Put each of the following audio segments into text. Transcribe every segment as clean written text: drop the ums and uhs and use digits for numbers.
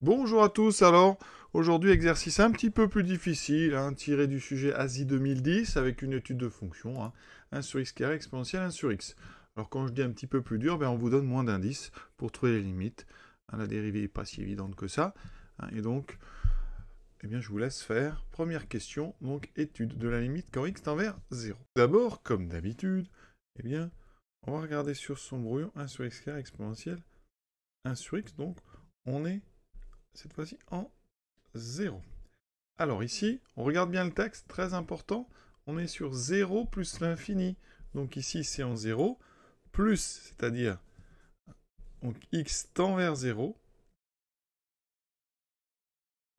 Bonjour à tous, alors aujourd'hui exercice un petit peu plus difficile, tiré du sujet ASI 2010 avec une étude de fonction, 1 sur x carré exponentielle 1 sur x. Alors quand je dis un petit peu plus dur, on vous donne moins d'indices pour trouver les limites. La dérivée n'est pas si évidente que ça, et donc je vous laisse faire. Première question, donc étude de la limite quand x tend vers 0. D'abord, comme d'habitude, on va regarder sur son brouillon 1 sur x carré exponentielle 1 sur x, donc on est cette fois-ci en 0. Alors ici, on regarde bien le texte, très important, on est sur 0 plus l'infini. Donc ici, c'est en 0, plus, c'est-à-dire, donc x tend vers 0,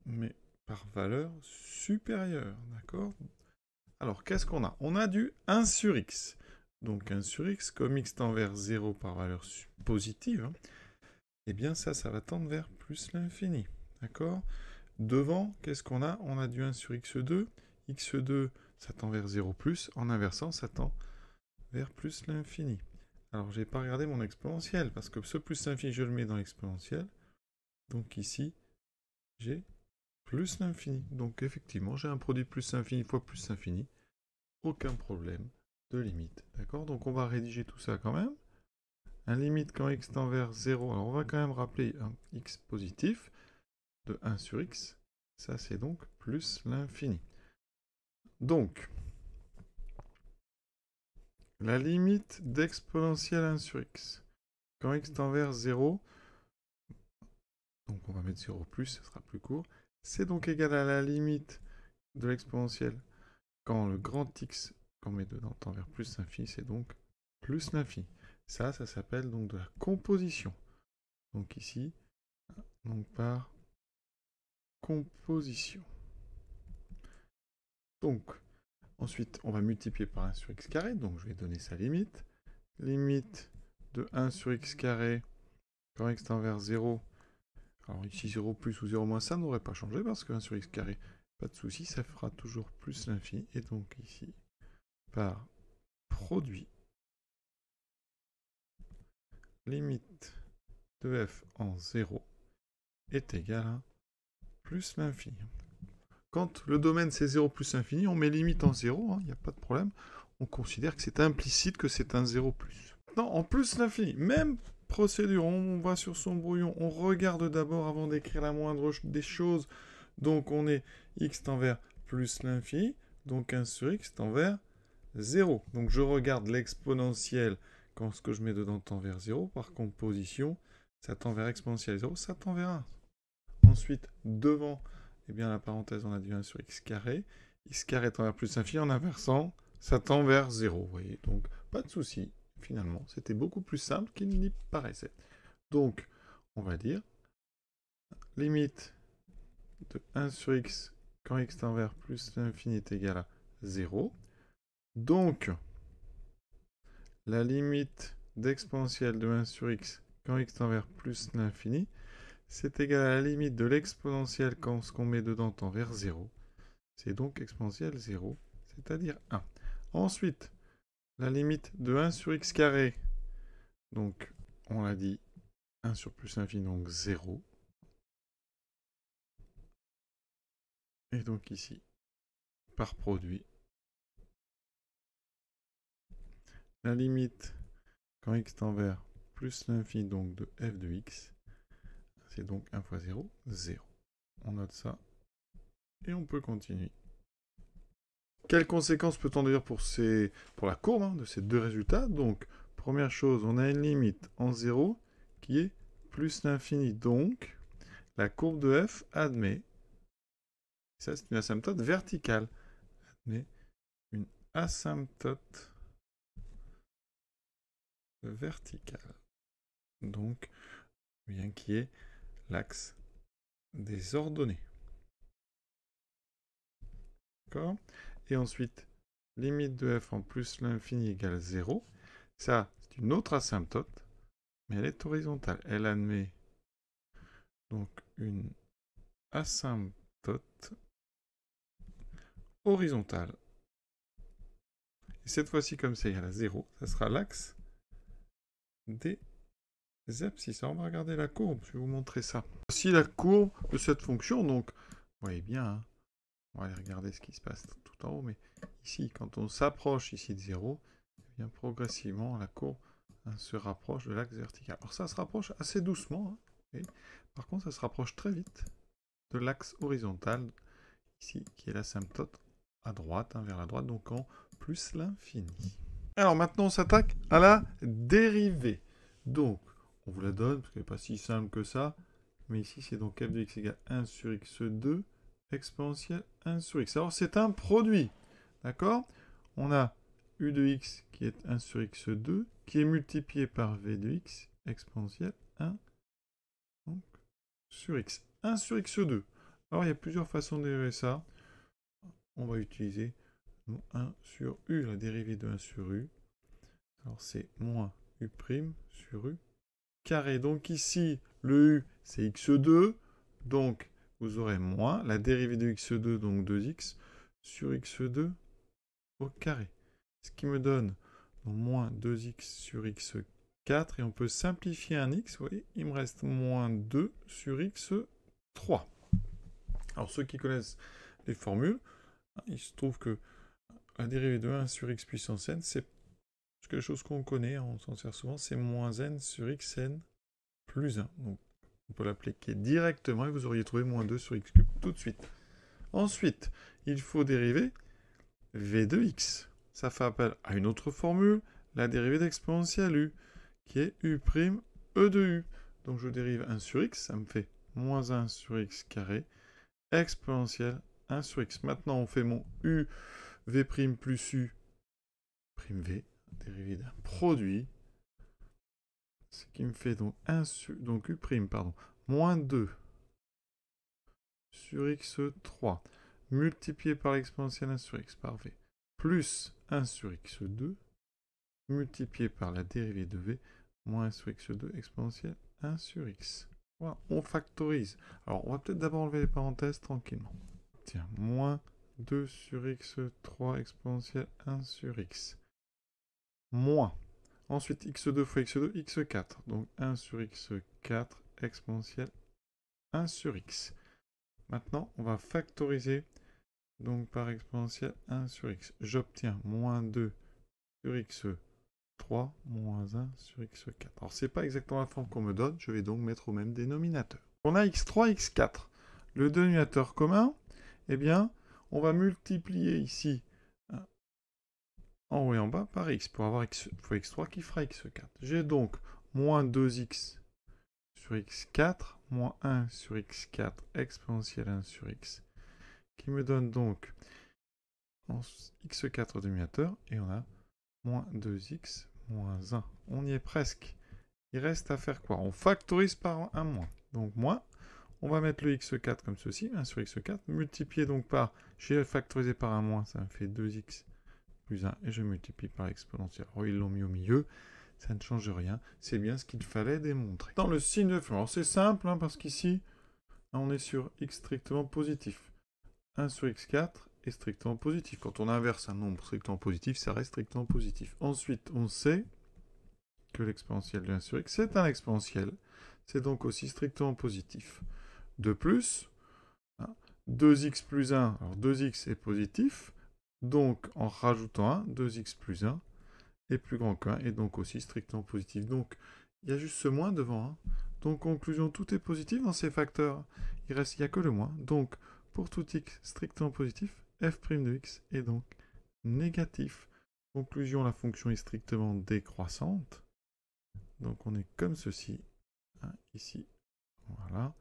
mais par valeur supérieure, d'accord? Alors, qu'est-ce qu'on a? On a du 1 sur x. Donc 1 sur x, comme x tend vers 0 par valeur positive, eh bien ça va tendre vers plus l'infini, d'accord? Devant, qu'est-ce qu'on a? On a du 1 sur x2. x2, ça tend vers 0 plus. En inversant, ça tend vers plus l'infini. Alors, je n'ai pas regardé mon exponentiel, parce que ce plus l'infini, je le mets dans l'exponentiel. Donc ici, j'ai plus l'infini. Donc effectivement, j'ai un produit plus l'infini fois plus l'infini. Aucun problème de limite. D'accord? Donc on va rédiger tout ça quand même. Un limite quand x tend vers 0. Alors on va quand même rappeler un x positif de 1 sur x. Ça, c'est donc plus l'infini. Donc, la limite d'exponentielle 1 sur x. Quand x tend vers 0, donc on va mettre 0 plus, ce sera plus court, c'est donc égal à la limite de l'exponentielle quand le grand x qu'on met dedans tend vers plus l'infini, c'est donc plus l'infini. Ça s'appelle donc de la composition. Donc ici, donc par composition. Donc, ensuite, on va multiplier par 1 sur x carré, donc je vais donner sa limite. Limite de 1 sur x carré quand x tend vers 0. Alors ici 0 plus ou 0 moins, ça n'aurait pas changé parce que 1 sur x carré, pas de souci, ça fera toujours plus l'infini. Et donc ici, par produit, limite de f en 0 est égal à plus l'infini. Quand le domaine c'est 0 plus l'infini, on met limite en 0, il n'y a pas de problème. On considère que c'est implicite que c'est un 0 plus. Non, en plus l'infini, même procédure, on va sur son brouillon, on regarde d'abord avant d'écrire la moindre des choses. Donc on est x tend vers plus l'infini, donc 1 sur x tend vers 0. Donc je regarde l'exponentielle quand ce que je mets dedans tend vers 0. Par composition, ça tend vers exponentielle 0, ça tend vers 1. Ensuite, devant, la parenthèse, on a du 1 sur x carré. X carré tend vers plus l'infini, en inversant, ça tend vers 0. Vous voyez, donc pas de souci. Finalement, c'était beaucoup plus simple qu'il n'y paraissait. Donc, on va dire limite de 1 sur x quand x tend vers plus l'infini est égal à 0. Donc, la limite d'exponentielle de 1 sur x quand x tend vers plus l'infini, c'est égal à la limite de l'exponentielle quand ce qu'on met dedans tend vers 0. C'est donc exponentielle 0, c'est-à-dire 1. Ensuite, la limite de 1 sur x carré, donc on l'a dit, 1 sur plus l'infini, donc 0. Et donc ici, par produit, la limite quand x tend vers plus l'infini, donc de f de x, c'est donc 1 fois 0, 0. On note ça et on peut continuer. Quelles conséquences peut-on dire pour la courbe de ces deux résultats? Donc, première chose, on a une limite en 0 qui est plus l'infini. Donc, la courbe de f admet, ça c'est une asymptote verticale, admet une asymptote verticale. Donc, bien qui est l'axe des ordonnées. D'accord? Et ensuite, limite de f en plus l'infini égale 0. Ça, c'est une autre asymptote, mais elle est horizontale. Elle admet donc une asymptote horizontale. Et cette fois-ci, comme c'est égal à 0, ça sera l'axe des des abscisses. Alors, on va regarder la courbe, je vais vous montrer ça. Voici la courbe de cette fonction, donc, vous voyez bien, hein, on va aller regarder ce qui se passe tout en haut, mais ici, quand on s'approche ici de 0, eh bien, progressivement, la courbe se rapproche de l'axe vertical. Alors ça se rapproche assez doucement, hein, par contre, ça se rapproche très vite de l'axe horizontal, ici, qui est l'asymptote à droite, hein, vers la droite, donc en plus l'infini. Alors maintenant, on s'attaque à la dérivée. Donc, on vous la donne, parce qu'elle n'est pas si simple que ça. Mais ici, c'est donc f de x égale 1 sur x2 exponentielle 1 sur x. Alors, c'est un produit. D'accord? On a u de x qui est 1 sur x2, qui est multiplié par v de x exponentielle 1 donc, sur x. 1 sur x2. Alors, il y a plusieurs façons de dériver ça. On va utiliser 1 sur u, la dérivée de 1 sur u. Alors, c'est moins u' sur u carré. Donc ici, le u, c'est x2. Donc, vous aurez moins la dérivée de x2, donc 2x, sur x2 au carré. Ce qui me donne donc, moins 2x sur x4. Et on peut simplifier un x. Vous voyez, il me reste moins 2 sur x3. Alors, ceux qui connaissent les formules, il se trouve que la dérivée de 1 sur x puissance n, c'est quelque chose qu'on connaît, on s'en sert souvent, c'est moins n sur xn plus 1. Donc, on peut l'appliquer directement et vous auriez trouvé moins 2 sur x cube tout de suite. Ensuite, il faut dériver v de x. Ça fait appel à une autre formule, la dérivée d'exponentielle u, qui est u' e de u. Donc, je dérive 1 sur x, ça me fait moins 1 sur x carré, exponentielle 1 sur x. Maintenant, on fait mon u v' plus u prime v, dérivé d'un produit, ce qui me fait donc u', moins 2 sur x3, multiplié par l'exponentielle 1 sur x par v, plus 1 sur x2, multiplié par la dérivée de v, moins 1 sur x2, exponentielle 1 sur x. Voilà, on factorise. Alors, on va peut-être d'abord enlever les parenthèses tranquillement. Tiens, moins 2 sur x3, exponentielle 1 sur x. Moins. Ensuite, x2 fois x2, x4. Donc 1 sur x4 exponentielle 1 sur x. Maintenant, on va factoriser donc par exponentielle 1 sur x. J'obtiens moins 2 sur x3 moins 1 sur x4. Alors, ce n'est pas exactement la forme qu'on me donne. Je vais donc mettre au même dénominateur. On a x3, x4. Le dénominateur commun, eh bien, on va multiplier ici en haut et en bas par x pour avoir x fois x3 qui fera x4. J'ai donc moins 2x sur x4 moins 1 sur x4 exponentielle 1 sur x qui me donne donc x4 au dénominateur et on a moins 2x moins 1. On y est presque. Il reste à faire quoi? On factorise par un moins. Donc moins, on va mettre le x4 comme ceci, 1 sur x4, multiplié donc par, j'ai factorisé par un moins, ça me fait 2x plus 1, et je multiplie par l'exponentielle. Alors, ils l'ont mis au milieu, ça ne change rien, c'est bien ce qu'il fallait démontrer. Dans le signe de f, alors c'est simple, hein, parce qu'ici, on est sur x strictement positif. 1 sur x4 est strictement positif. Quand on inverse un nombre strictement positif, ça reste strictement positif. Ensuite, on sait que l'exponentielle de 1 sur x, c'est un exponentiel. C'est donc aussi strictement positif. De plus, 2x plus 1, alors 2x est positif, donc en rajoutant 1, 2x plus 1 est plus grand que 1, et donc aussi strictement positif. Donc il y a juste ce moins devant. Hein. Donc conclusion, tout est positif dans ces facteurs. Il n'y a que le moins. Donc pour tout x strictement positif, f' de x est donc négatif. Conclusion, la fonction est strictement décroissante. Donc on est comme ceci, hein, ici, voilà.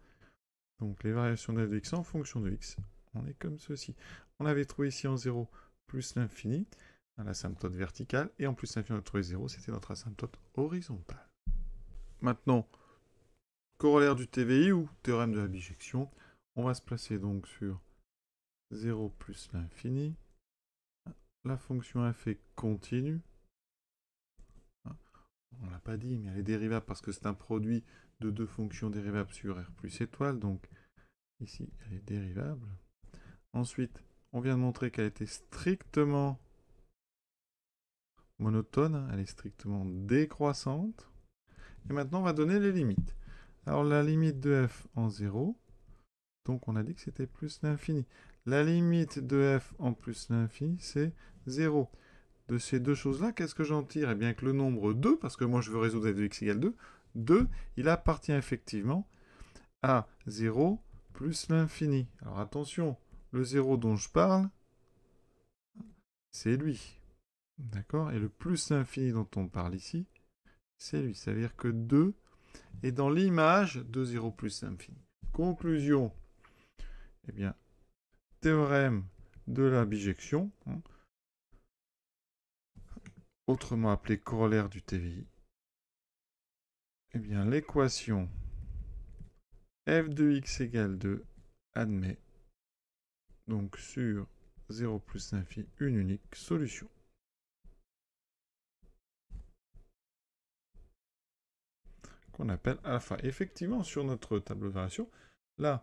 Donc les variations de f de x en fonction de x, on est comme ceci. On avait trouvé ici en 0 plus l'infini, l'asymptote verticale, et en plus l'infini on a trouvé 0, c'était notre asymptote horizontale. Maintenant, corollaire du TVI ou théorème de la bijection, on va se placer donc sur 0 plus l'infini. La fonction f est continue. On ne l'a pas dit, mais elle est dérivable parce que c'est un produit de deux fonctions dérivables sur R plus étoile, donc ici elle est dérivable. Ensuite, on vient de montrer qu'elle était strictement monotone, elle est strictement décroissante. Et maintenant, on va donner les limites. Alors, la limite de f en 0, donc on a dit que c'était plus l'infini. La limite de f en plus l'infini, c'est 0. De ces deux choses-là, qu'est-ce que j'en tire? Eh bien que le nombre 2, parce que moi je veux résoudre f de x égale 2, 2, il appartient effectivement à 0 plus l'infini. Alors attention, le 0 dont je parle, c'est lui. D'accord? Et le plus l'infini dont on parle ici, c'est lui. Ça veut dire que 2 est dans l'image de 0 plus l'infini. Conclusion. Eh bien, théorème de la bijection, autrement appelé corollaire du TVI. Eh bien, l'équation f de x égale 2 admet donc sur 0 plus l'infini une unique solution. Qu'on appelle alpha. Effectivement, sur notre tableau de variation, là,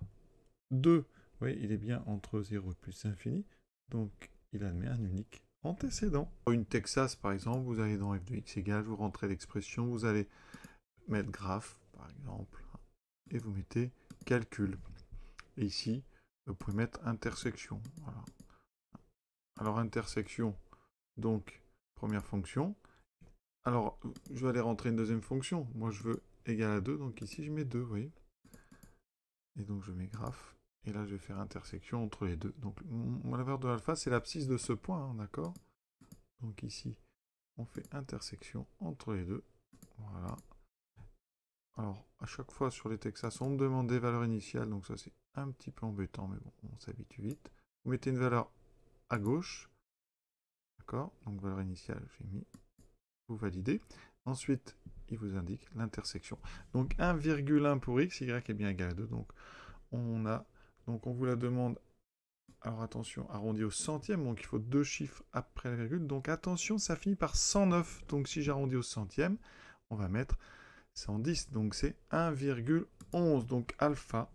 2, oui, il est bien entre 0 et plus l'infini, donc il admet un unique antécédent. Une Texas, par exemple, vous allez dans f de x égale, vous rentrez l'expression, vous allez mettre graphe, par exemple, et vous mettez calcul. Et ici, vous pouvez mettre intersection. Voilà. Alors, intersection, donc, première fonction. Alors, je vais aller rentrer une deuxième fonction. Moi, je veux égal à 2, donc ici, je mets 2, vous voyez. Et donc, je mets graphe. Et là, je vais faire intersection entre les deux. Donc, la valeur de alpha, c'est l'abscisse de ce point, hein, d'accord? Donc ici, on fait intersection entre les deux. Voilà. Alors, à chaque fois sur les Texas, on me demande des valeurs initiales, donc ça c'est un petit peu embêtant, mais bon, on s'habitue vite. Vous mettez une valeur à gauche, d'accord? Donc valeur initiale, j'ai mis, vous validez. Ensuite, il vous indique l'intersection. Donc 1,1 pour x, y est bien égal à 2, donc on vous la demande, alors attention, arrondi au centième, donc il faut 2 chiffres après la virgule, donc attention, ça finit par 109, donc si j'arrondis au centième, on va mettre 110, donc c'est 1,11. Donc alpha,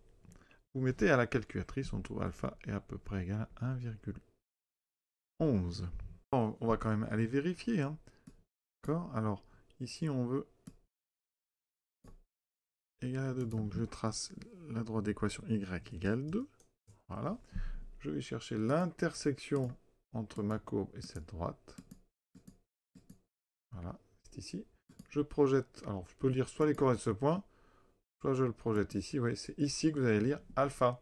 vous mettez à la calculatrice, on trouve alpha est à peu près égal à 1,11. On va quand même aller vérifier. Hein. D'accord? Alors, ici, on veut égal à 2. Donc, je trace la droite d'équation y égale 2. Voilà. Je vais chercher l'intersection entre ma courbe et cette droite. Voilà, c'est ici. Je projette, alors je peux lire soit les coordonnées de ce point, soit je le projette ici. Oui, c'est ici que vous allez lire alpha.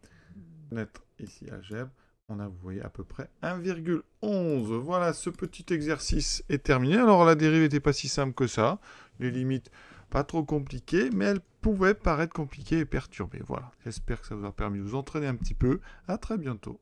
Mettre ici algèbre, on a, vous voyez, à peu près 1,11. Voilà, ce petit exercice est terminé. Alors la dérive n'était pas si simple que ça. Les limites, pas trop compliquées, mais elles pouvaient paraître compliquées et perturbées. Voilà, j'espère que ça vous a permis de vous entraîner un petit peu. À très bientôt.